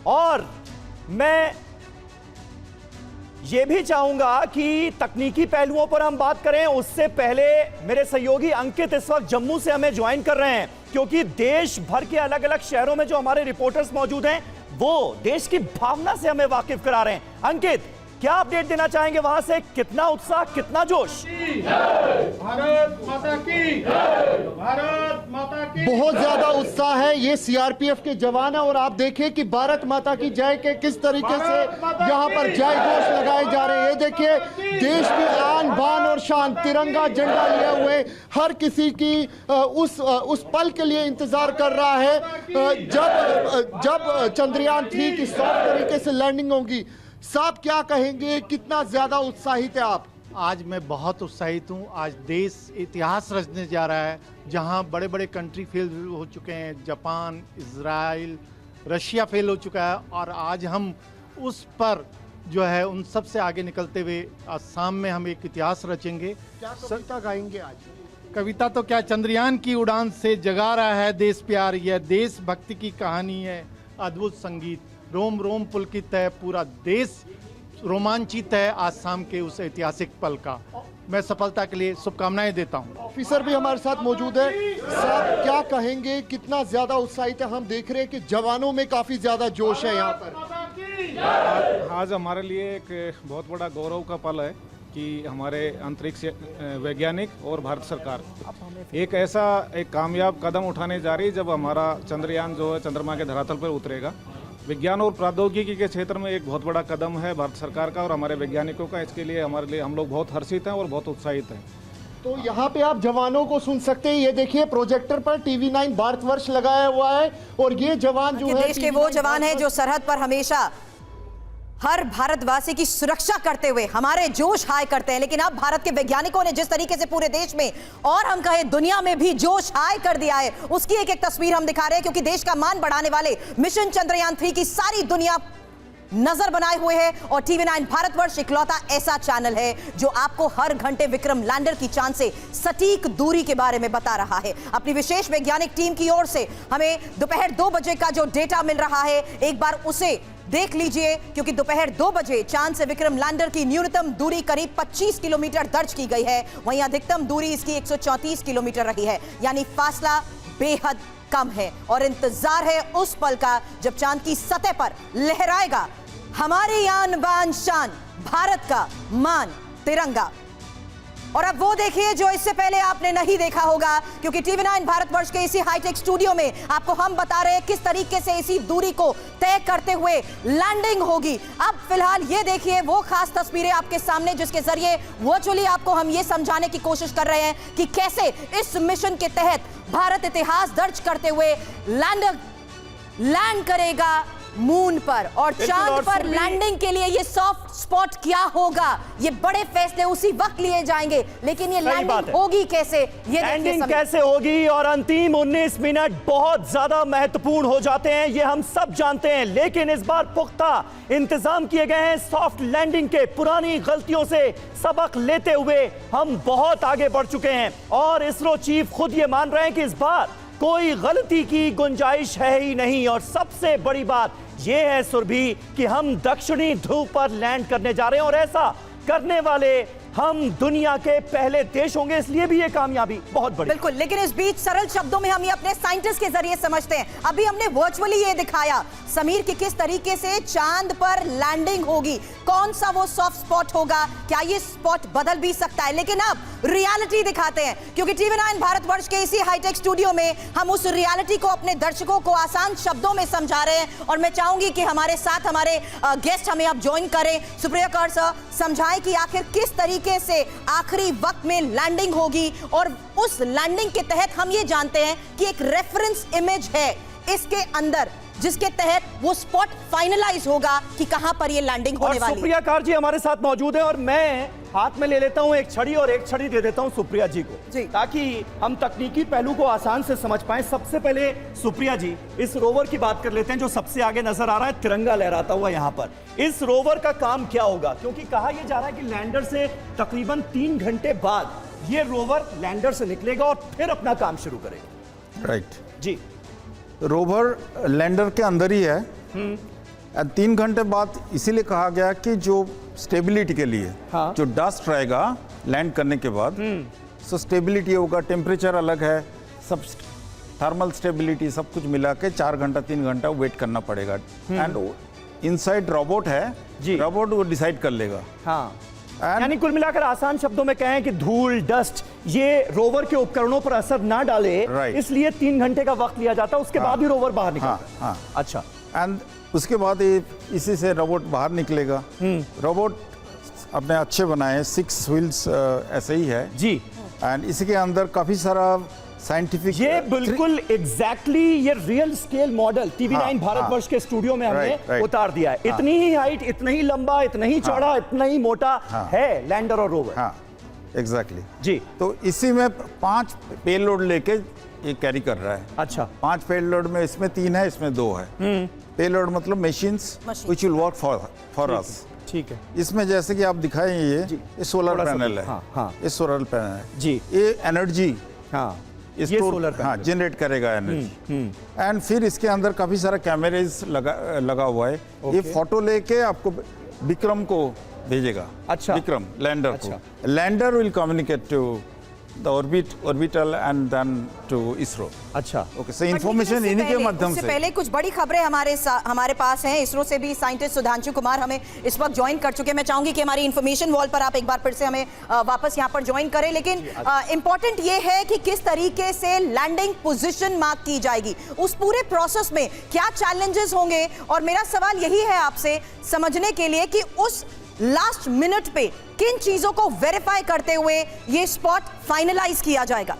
और मैं ये भी चाहूंगा कि तकनीकी पहलुओं पर हम बात करें उससे पहले मेरे सहयोगी अंकित इस वक्त जम्मू से हमें ज्वाइन कर रहे हैं, क्योंकि देश भर के अलग अलग शहरों में जो हमारे रिपोर्टर्स मौजूद हैं वो देश की भावना से हमें वाकिफ करा रहे हैं। अंकित, क्या अपडेट देना चाहेंगे वहां से? कितना उत्साह, कितना जोश? भारत माता की, भारत माता की। बहुत ज्यादा उत्साह है। ये सीआरपीएफ के जवान है और आप देखिए कि भारत माता की जय के किस तरीके से यहाँ पर जय घोष लगाए जा रहे हैं। ये देखिए देश की आन बान और शान, तिरंगा झंडा लिए हुए हर किसी की उस पल के लिए इंतजार कर रहा है जब चंद्रयान 3 की सॉफ्ट तरीके से लैंडिंग होगी। साहब क्या कहेंगे, कितना ज्यादा उत्साहित है आप? आज मैं बहुत उत्साहित हूँ। आज देश इतिहास रचने जा रहा है, जहाँ बड़े बड़े कंट्री फेल हो चुके हैं, जापान, इजराइल, रशिया फेल हो चुका है, और आज हम उस पर जो है उन सब से आगे निकलते हुए असम में हम एक इतिहास रचेंगे। क्या कविता गाएंगे आज? कविता तो क्या, चंद्रयान की उड़ान से जगा रहा है देश प्यार, यह देशभक्ति की कहानी है, अद्भुत संगीत, रोम रोम पुलकित है, पूरा देश रोमांचित है आज शाम के उस ऐतिहासिक पल का। मैं सफलता के लिए शुभकामनाएं देता हूं। ऑफिसर भी हमारे साथ मौजूद है। साहब क्या कहेंगे, कितना ज्यादा उत्साहित है? हम देख रहे हैं कि जवानों में काफी ज्यादा जोश है यहाँ पर। आज हमारे लिए एक बहुत बड़ा गौरव का पल है कि हमारे अंतरिक्ष वैज्ञानिक और भारत सरकार एक कामयाब कदम उठाने जा रही है जब हमारा चंद्रयान जो है चंद्रमा के धरातल पर उतरेगा। विज्ञान और प्रौद्योगिकी के क्षेत्र में एक बहुत बड़ा कदम है भारत सरकार का और हमारे वैज्ञानिकों का। इसके लिए हमारे लिए हम लोग बहुत हर्षित हैं और बहुत उत्साहित हैं। तो यहाँ पे आप जवानों को सुन सकते हैं। ये देखिए प्रोजेक्टर पर TV9 भारतवर्ष लगाया हुआ है और ये जवान जो है देश के वो जवान हैं जो सरहद पर हमेशा हर भारतवासी की सुरक्षा करते हुए हमारे जोश हाई करते हैं। लेकिन अब भारत के वैज्ञानिकों ने जिस तरीके से पूरे देश में और हम कहें दुनिया में भी जोश हाई कर दिया है, उसकी एक एक तस्वीर हम दिखा रहे हैं, क्योंकि देश का मान बढ़ाने वाले मिशन चंद्रयान 3 की सारी दुनिया नजर बनाए हुए है। और TV9 भारतवर्ष इकलौता ऐसा चैनल है जो आपको हर घंटे विक्रम लैंडर की चांद से सटीक दूरी के बारे में बता रहा है। अपनी विशेष वैज्ञानिक टीम की ओर से हमें दोपहर 2 बजे का जो डेटा मिल रहा है एक बार उसे देख लीजिए, क्योंकि दोपहर 2 बजे चांद से विक्रम लैंडर की न्यूनतम दूरी करीब 25 किलोमीटर दर्ज की गई है। वहीं अधिकतम दूरी इसकी 134 किलोमीटर रही है, यानी फासला बेहद कम है। और इंतजार है उस पल का जब चांद की सतह पर लहराएगा हमारी आन बान शान, भारत का मान तिरंगा। और अब वो देखिए जो इससे पहले आपने नहीं देखा होगा, क्योंकि TV9 भारतवर्ष के इसी हाईटेक स्टूडियो में आपको हम बता रहे हैं किस तरीके से इसी दूरी को तय करते हुए लैंडिंग होगी। अब फिलहाल ये देखिए वो खास तस्वीरें आपके सामने जिसके जरिए वर्चुअली आपको हम ये समझाने की कोशिश कर रहे हैं कि कैसे इस मिशन के तहत भारत इतिहास दर्ज करते हुए लैंड करेगा मून पर। और चांद पर लैंडिंग के लिए ये सॉफ्ट स्पॉट क्या होगा, ये बड़े फैसले उसी वक्त लिए जाएंगे, लेकिन ये लैंडिंग होगी कैसे, ये लैंडिंग कैसे होगी और अंतिम 19 मिनट बहुत ज्यादा महत्वपूर्ण हो जाते हैं, ये हम सब जानते हैं। लेकिन इस बार पुख्ता इंतजाम किए गए हैं सॉफ्ट लैंडिंग के। पुरानी गलतियों से सबक लेते हुए हम बहुत आगे बढ़ चुके हैं और इसरो चीफ खुद ये मान रहे हैं कि इस बार कोई गलती की गुंजाइश है ही नहीं। और सबसे बड़ी बात यह है सुरभि कि हम दक्षिणी ध्रुव पर लैंड करने जा रहे हैं और ऐसा करने वाले हम दुनिया के पहले देश होंगे, इसलिए भी ये कामयाबी बहुत बड़ी। बिल्कुल, लेकिन इस बीच सरल शब्दों में हम ये अपने साइंटिस्ट के जरिए समझते हैं। अभी हमने वर्चुअली ये दिखाया समीर कि किस तरीके से चांद पर लैंडिंग होगी, कौन सा वो सॉफ्ट स्पॉट होगा, क्या ये स्पॉट बदल भी सकता है। लेकिन अब रियलिटी दिखाते हैं, क्योंकि TV9 भारतवर्ष के इसी हाईटेक स्टूडियो में हम उस रियलिटी को अपने दर्शकों को आसान शब्दों में समझा रहे हैं। और मैं चाहूंगी कि हमारे साथ हमारे गेस्ट हमें अब ज्वाइन करें। सुप्रिया कर सर, समझाएं कि आखिर किस तरीके से आखिरी वक्त में लैंडिंग होगी। और उस लैंडिंग के तहत हम ये जानते हैं कि एक रेफरेंस इमेज है इसके अंदर जिसके तहत वो स्पॉट फाइनलाइज होगा कि कहां पर ये लैंडिंग होने वाली है। सुप्रिया कार जी हमारे साथ मौजूद है और मैं हाथ में ले लेता हूं एक छड़ी और एक छड़ी दे देता हूं सुप्रिया जी को, ताकि हम तकनीकी पहलू को आसान से समझ पाएं। सबसे पहले सुप्रिया जी इस रोवर की बात कर लेते हैं जो सबसे आगे नजर आ रहा है तिरंगा लहराता हुआ यहाँ पर। इस रोवर का काम क्या होगा, क्योंकि कहा यह जा रहा है कि लैंडर से तकरीबन 3 घंटे बाद ये रोवर लैंडर से निकलेगा और फिर अपना काम शुरू करेगा। राइट जी, रोवर लैंडर के अंदर ही है And 3 घंटे बाद इसीलिए कहा गया कि जो स्टेबिलिटी के लिए हाँ। जो डस्ट रहेगा लैंड करने के बाद, सो स्टेबिलिटी होगा, टेम्परेचर अलग है, सब थर्मल स्टेबिलिटी सब कुछ मिला के 4 घंटा 3 घंटा वेट करना पड़ेगा। एंड इनसाइड रोबोट है जी। रोबोट वो डिसाइड कर लेगा। हाँ, And- यानी कुल मिलाकर आसान शब्दों में कहें कि धूल डस्ट ये रोवर के उपकरणों पर असर ना डाले, Right. इसलिए 3 घंटे का वक्त लिया जाता है, उसके बाद ही रोवर बाहर निकलता है। हाँ। अच्छा, एंड उसके बाद ये इसी से रोबोट बाहर निकलेगा। रोबोट अपने अच्छे बनाए, 6 व्हील्स ऐसे ही है जी। एंड इसके अंदर काफी सारा साइंटिफिक ये बिल्कुल एग्जैक्टली ये रियल स्केल मॉडल TV9 हाँ, भारतवर्ष के स्टूडियो में हमने राइट। उतार दिया है। इतनी ही हाइट, इतना ही लंबा, इतना ही चौड़ा, इतना ही मोटा है लैंडर और रोवर। हाँ एग्जैक्टली जी। तो इसी में 5 पेलोड लेके ये कैरी कर रहा है। अच्छा, 5 पेलोड में इसमें 3 है, इसमें 2 है। पेलोड मतलब machines Machine। Which will work for us. ठीक है इसमें जैसे कि आप दिखाएं ये सोलर थोड़ा सा पैनल है। हाँ, हाँ। ये सोलर पैनल है जी। ये एनर्जी हाँ, ये स्टोर सोलर हाँ पैनल। जनरेट करेगा एनर्जी। एंड फिर इसके अंदर काफी सारा कैमरेज लगा हुआ है। ये फोटो लेके आपको विक्रम को भेजेगा। अच्छा। विक्रम लैंडर अच्छा। को। Lander will communicate to the orbital and then to ISRO. अच्छा, ओके, सो इंफॉर्मेशन उससे इन्हीं के पहले- माध्यम उससे से। पहले कुछ बड़ी खबरें हमारे पास हैं। इसरो से भी साइंटिस्ट सुधांशु कुमार हमें इस वक्त ज्वाइन कर चुके हैं। मैं चाहूंगी कि हमारी इंफॉर्मेशन वॉल पर आप एक बार फिर से हमें वापस यहां पर ज्वाइन करें। लेकिन इंपॉर्टेंट ये है कि किस तरीके से लैंडिंग पोजीशन मार्क की जाएगी, उस पूरे प्रोसेस में क्या चैलेंजेस होंगे। और मेरा सवाल यही है आपसे समझने के लिए कि उस लास्ट मिनट पे किन चीजों को वेरीफाई करते हुए ये स्पॉट फाइनलाइज किया जाएगा।